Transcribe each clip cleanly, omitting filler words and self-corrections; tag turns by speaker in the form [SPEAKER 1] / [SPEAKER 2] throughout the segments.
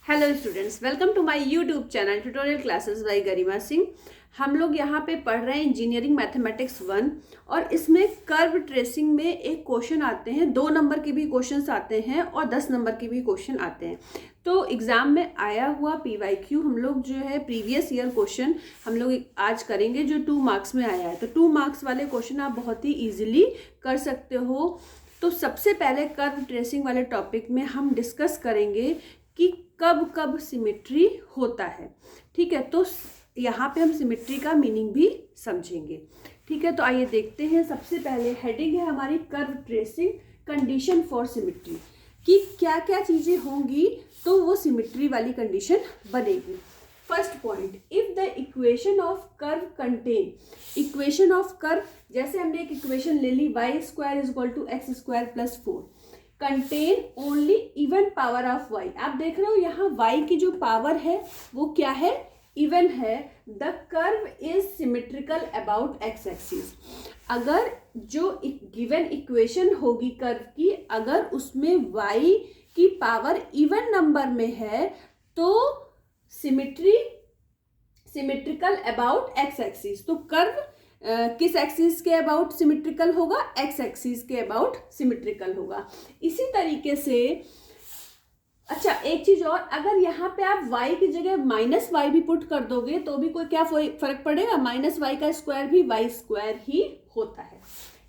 [SPEAKER 1] Hello students, welcome to my YouTube channel tutorial classes by Garima Singh. हम लोग यहाँ पे पढ़ रहे हैं इंजीनियरिंग मैथमेटिक्स 1 और इसमें कर्व ट्रेसिंग में एक क्वेश्चन आते हैं, 2 नंबर के भी क्वेश्चंस आते हैं और 10 नंबर के भी क्वेश्चन आते हैं। तो एग्जाम में आया हुआ PYQ हम लोग जो है प्रीवियस ईयर क्वेश्चन हम लोग आज करेंगे जो 2 मार्क्स में आया है। तो 2 मार्क्स वाले क्वेश्चन आप बहुत ही ईजिली कर सकते हो। तो सबसे पहले कर्व ट्रेसिंग वाले टॉपिक में हम डिस्कस करेंगे कि कब कब सिमेट्री होता है। ठीक है, तो यहाँ पे हम सिमेट्री का मीनिंग भी समझेंगे। ठीक है, तो आइए देखते हैं। सबसे पहले हेडिंग है हमारी curve tracing condition for symmetry, कि क्या क्या चीज़ें होंगी तो वो सिमेट्री वाली कंडीशन बनेगी। First point, if the equation of curve contain, equation of curve, जैसे हमने एक इक्वेशन ले ली y² = x² + 4 contain only even power of y। आप देख रहे हो यहाँ y की जो पावर है वो क्या है, इवन है। The curve is symmetrical about x axis. अगर जो गिवन इक्वेशन होगी कर्व की, अगर उसमें y की पावर इवन नंबर में है तो सिमेट्रिकल अबाउट x एक्सिस। तो कर्व किस एक्सिस के अबाउट सिमेट्रिकल होगा, एक्स एक्सिस के अबाउट सिमेट्रिकल होगा। इसी तरीके से अच्छा एक चीज और, अगर यहाँ पे आप y की जगह -y भी पुट कर दोगे तो भी कोई क्या फर्क पड़ेगा, -y का स्क्वायर भी y² ही होता है।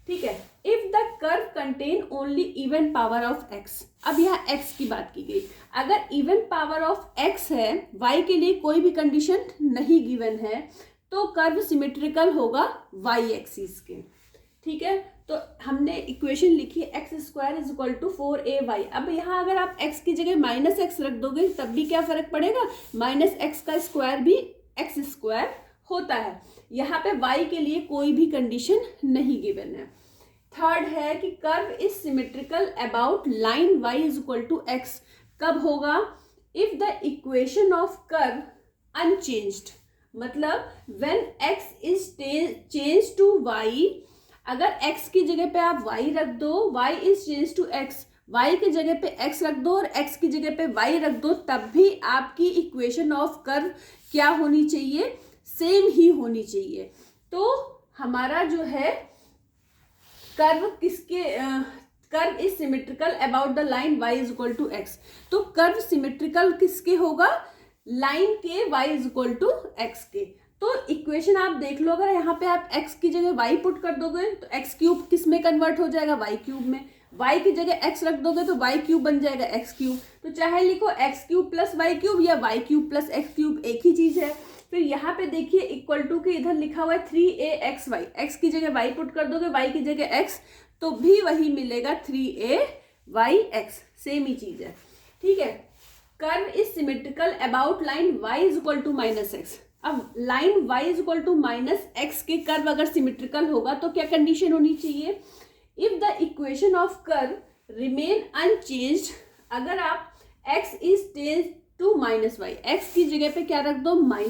[SPEAKER 1] ठीक है, if the curve contain only even power of x। अब यहाँ x की बात की गई, अगर इवन पावर ऑफ x है, y के लिए कोई भी कंडीशन नहीं गिवन है, तो कर्व सिमेट्रिकल होगा y एक्सिस के। ठीक है, तो हमने इक्वेशन लिखी x² = 4ay। अब यहाँ अगर आप x की जगह -x रख दोगे तब भी क्या फर्क पड़ेगा, -x का स्क्वायर भी x² होता है। यहाँ पे y के लिए कोई भी कंडीशन नहीं गिवन है। थर्ड है कि curve is symmetrical about line y = x। कब होगा, if the equation of curve unchanged, मतलब when x is change to y। अगर x की जगह पे आप y रख दो, y is change to x, y की जगह पे x रख दो और x की जगह पे y रख दो, तब भी आपकी इक्वेशन ऑफ कर्व क्या होनी चाहिए, सेम ही होनी चाहिए। तो हमारा जो है curve curve is symmetrical about the line y = x। तो कर्व सिमेट्रिकल किसके होगा, लाइन के y = x के। तो इक्वेशन आप देख लो, अगर यहाँ पे आप x की जगह y पुट कर दोगे तो x³ किस में कन्वर्ट हो जाएगा, y³ में। y की जगह x रख दोगे तो y³ बन जाएगा x³। तो चाहे लिखो x³ + y³ या y³ + x³, एक ही चीज है। फिर यहाँ पे देखिए इक्वल टू के इधर लिखा हुआ है 3axy, x की जगह y पुट कर दोगे, y की जगह x, तो भी वही मिलेगा 3ayx, सेम ही चीज है। ठीक है, curve is symmetrical about line y = -x। अब लाइन y = -x के कर्व अगर सिमेट्रिकल होगा तो क्या कंडीशन होनी चाहिए, if the equation of curve remain unchanged. अगर आप x is change to -y, x की जगह पे क्या रख दो, -y,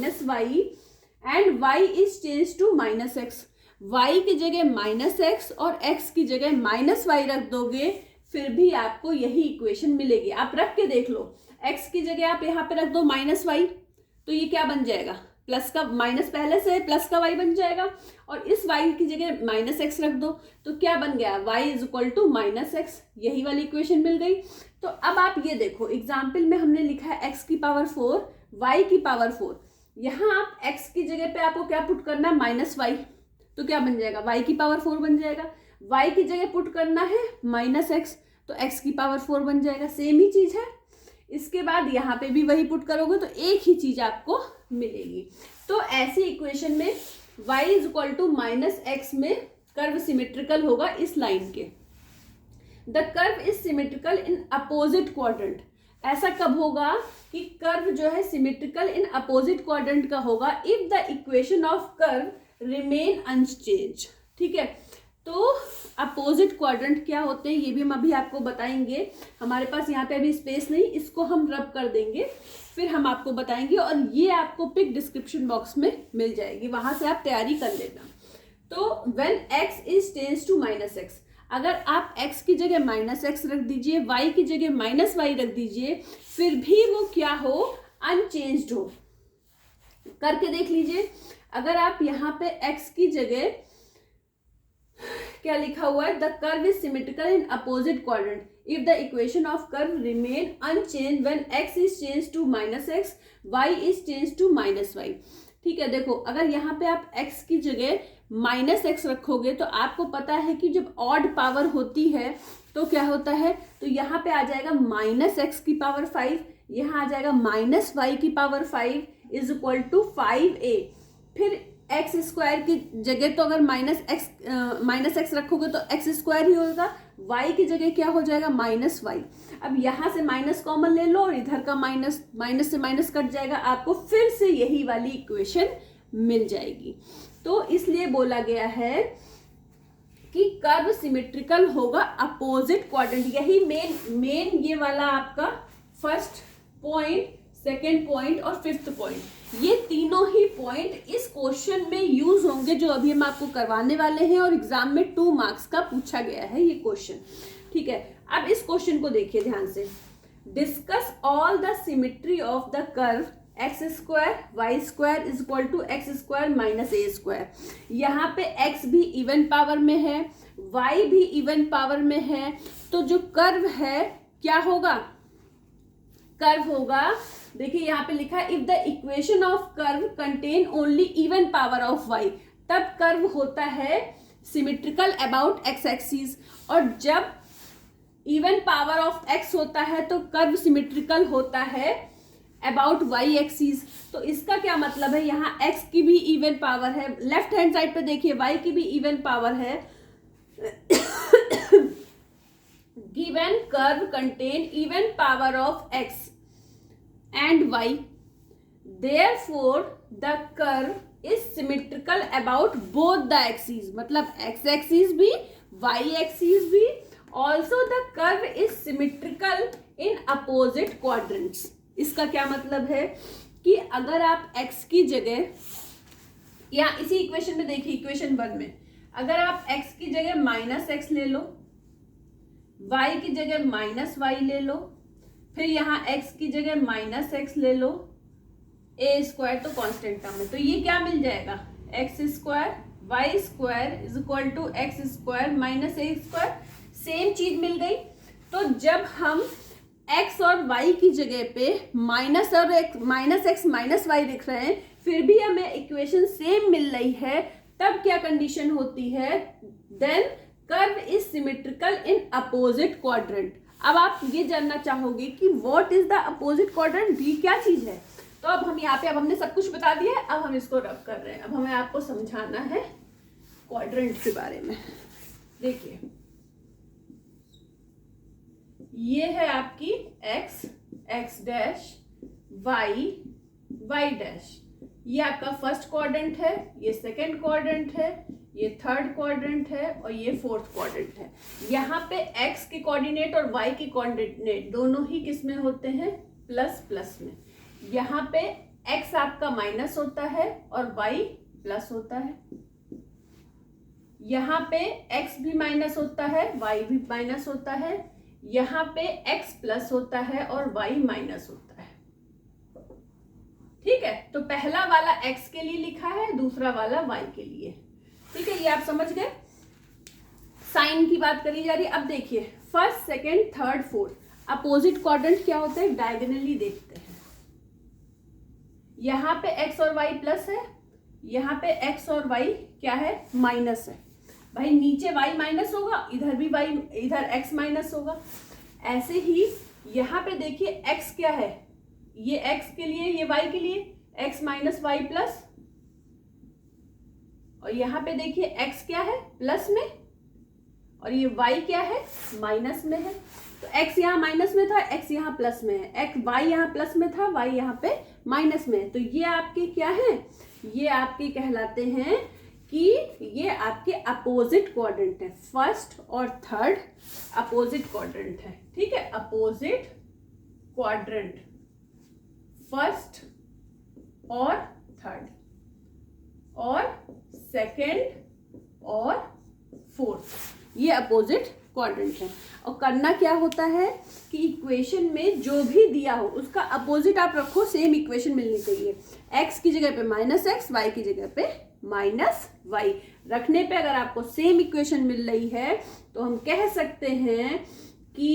[SPEAKER 1] and y is change to -x, y की जगह -x और x की जगह -y रख दोगे, फिर भी आपको यही इक्वेशन मिलेगी। आप रख के देख लो, x की जगह आप यहाँ पे रख दो -y, तो ये क्या बन जाएगा, प्लस का माइनस पहले से प्लस का y बन जाएगा, और इस y की जगह -x रख दो तो क्या बन गया, y = -x, यही वाली इक्वेशन मिल गई। तो अब आप ये देखो, एग्जाम्पल में हमने लिखा है x की पावर 4, y की पावर 4। यहाँ आप x की जगह पे आपको क्या पुट करना है, -y, तो क्या बन जाएगा, y की पावर 4 बन जाएगा। y की जगह पुट करना है -x, तो x की पावर 4 बन जाएगा, सेम ही चीज है। इसके बाद यहाँ पे भी वही पुट करोगे तो एक ही चीज आपको मिलेगी। तो ऐसी इक्वेशन में y = -x में कर्व सिमेट्रिकल होगा इस लाइन के। The curve is symmetrical in opposite quadrant. ऐसा कब होगा कि कर्व जो है सिमेट्रिकल इन अपोजिट क्वाड्रेंट का होगा, if the equation of curve remain unchanged. ठीक है, तो अपोजिट क्वाड्रेंट क्या होते हैं ये भी हम अभी आपको बताएंगे। हमारे पास यहाँ पे अभी स्पेस नहीं, इसको हम रब कर देंगे, फिर हम आपको बताएंगे, और ये आपको पिक डिस्क्रिप्शन बॉक्स में मिल जाएगी, वहां से आप तैयारी कर लेना। तो when x is tends to -x, अगर आप x की जगह -x रख दीजिए, y की जगह -y रख दीजिए, फिर भी वो क्या हो, अनचेंज्ड हो। करके देख लीजिए। अगर आप यहाँ पे x की जगह क्या लिखा हुआ है, the curve is symmetrical in opposite quadrant if the equation of curve remain unchanged when x is change to -x, y is change to -y। ठीक है, देखो अगर यहाँ पे आप x की जगह -x रखोगे तो आपको पता है कि जब ऑड पावर होती है तो क्या होता है, तो यहाँ पे आ जाएगा -x की पावर 5, यहाँ आ जाएगा -y की power 5 is equal to 5a। फिर एक्स स्क्वायर की जगह तो अगर -x रखोगे तो x स्क्वायर ही होगा, y की जगह क्या हो जाएगा, -y। अब यहाँ से माइनस कॉमन ले लो और इधर का माइनस से माइनस कट जाएगा, आपको फिर से यही वाली इक्वेशन मिल जाएगी। तो इसलिए बोला गया है कि कर्व सिमेट्रिकल होगा अपोजिट क्वाड्रेंट। यही मेन ये वाला आपका फर्स्ट पॉइंट, सेकेंड पॉइंट और फिफ्थ पॉइंट, ये तीनों ही पॉइंट इस क्वेश्चन में यूज होंगे जो अभी हम आपको करवाने वाले हैं, और एग्जाम में 2 मार्क्स का पूछा गया है ये क्वेश्चन। ठीक है, अब इस क्वेश्चन को देखिए ध्यान से। Discuss all the symmetry of the curve x square y square is equal to x square minus a square. यहाँ पे x भी इवन पावर में है, y भी इवन पावर में है, तो जो कर्व है क्या होगा, कर्व होगा, देखिए यहाँ पे लिखा है if the equation of curve contain only even power of y, तब कर्व होता है सिमेट्रिकल अबाउट x एक्सिस, और जब इवन पावर ऑफ x होता है तो कर्व सिमेट्रिकल होता है अबाउट y एक्सिस। तो इसका क्या मतलब है, यहाँ x की भी इवन पावर है, लेफ्ट हैंड साइड पे देखिए y की भी इवन पावर है। Given curve contain even power of x and y, therefore the curve is symmetrical about both the axes, मतलब x axis भी y axis भी, also the curve is symmetrical in opposite quadrants। इसका क्या मतलब है कि अगर आप x की जगह, या इसी इक्वेशन में देखिए इक्वेशन 1 में, अगर आप x की जगह -x ले लो, y की जगह -y ले लो, फिर यहाँ x की जगह -x ले लो, a स्क्वायर तो कांस्टेंट टर्म है, तो ये क्या मिल जाएगा, x square y square is equal to x square minus a square, same चीज मिल गई। तो जब हम x और y की जगह पे -x -y लिख रहे हैं, फिर भी हमें इक्वेशन सेम मिल रही है, तब क्या कंडीशन होती है, then curve is symmetrical in opposite quadrant. अब आप ये जानना चाहोगे कि what is the opposite quadrant, भी क्या चीज है। तो अब हम यहाँ पे, अब हमने सब कुछ बता दिया है, अब हम इसको रब कर रहे हैं, अब हमें आपको समझाना है क्वाड्रेंट के बारे में। देखिए ये है आपकी x, x dash, y dash, ये आपका फर्स्ट क्वाड्रेंट है, ये सेकंड क्वाड्रेंट है, ये थर्ड क्वाड्रेंट है और ये फोर्थ क्वाड्रेंट है। यहाँ पे x के कोऑर्डिनेट और y के कोऑर्डिनेट दोनों ही किस में होते हैं, प्लस प्लस में। यहाँ पे x आपका माइनस होता है और y प्लस होता है, यहाँ पे x भी माइनस होता है, y भी माइनस होता है, यहाँ पे x प्लस होता है और y माइनस होता है। ठीक है, तो पहला वाला x के लिए लिखा है, दूसरा वाला y के लिए। ठीक है, ये आप समझ गए। साइन की बात करी जा रही है। अब देखिए first, second, third, fourth opposite quadrant क्या होते हैं, डायगोनली देखते हैं। यहाँ पे x और y प्लस है, यहाँ पे x और y क्या है, माइनस है। भाई नीचे y माइनस होगा, इधर भी y, इधर x माइनस होगा। ऐसे ही यहाँ पे देखिए x क्या है, ये x के लिए, ये y के लिए, x माइनस y प्लस, और यहाँ पे देखिए x क्या है, प्लस में, और ये y क्या है, माइनस में है। तो x यहाँ माइनस में था, x यहाँ प्लस में है, y यहाँ प्लस में था, y यहाँ पे माइनस में है। तो ये आपके क्या है, ये आपके कहलाते हैं कि ये आपके अपोजिट क्वाड्रेंट है। फर्स्ट और थर्ड अपोजिट क्वाड्रेंट है। ठीक है, अपोजिट क्वाड्रेंट, फर्स्ट और थर्ड और सेकंड और फोर्थ। ये अपोजिट क्वाड्रेंट है। और करना क्या होता है कि इक्वेशन में जो भी दिया हो उसका अपोजिट आप रखो, सेम इक्वेशन मिलनी चाहिए। x की जगह पे -x, y की जगह पे -y रखने पे अगर आपको सेम इक्वेशन मिल रही है तो हम कह सकते हैं कि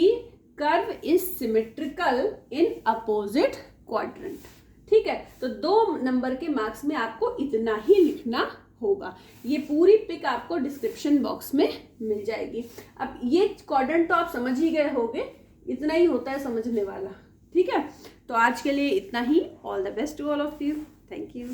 [SPEAKER 1] curve is symmetrical in opposite quadrant. ठीक है, तो 2 नंबर के मार्क्स में आपको इतना ही लिखना होगा। ये पूरी पिक आपको डिस्क्रिप्शन बॉक्स में मिल जाएगी। अब ये क्वाड्रेंट तो आप समझ ही गए होंगे, इतना ही होता है समझने वाला। ठीक है, तो आज के लिए इतना ही। All the best to all of you. Thank you.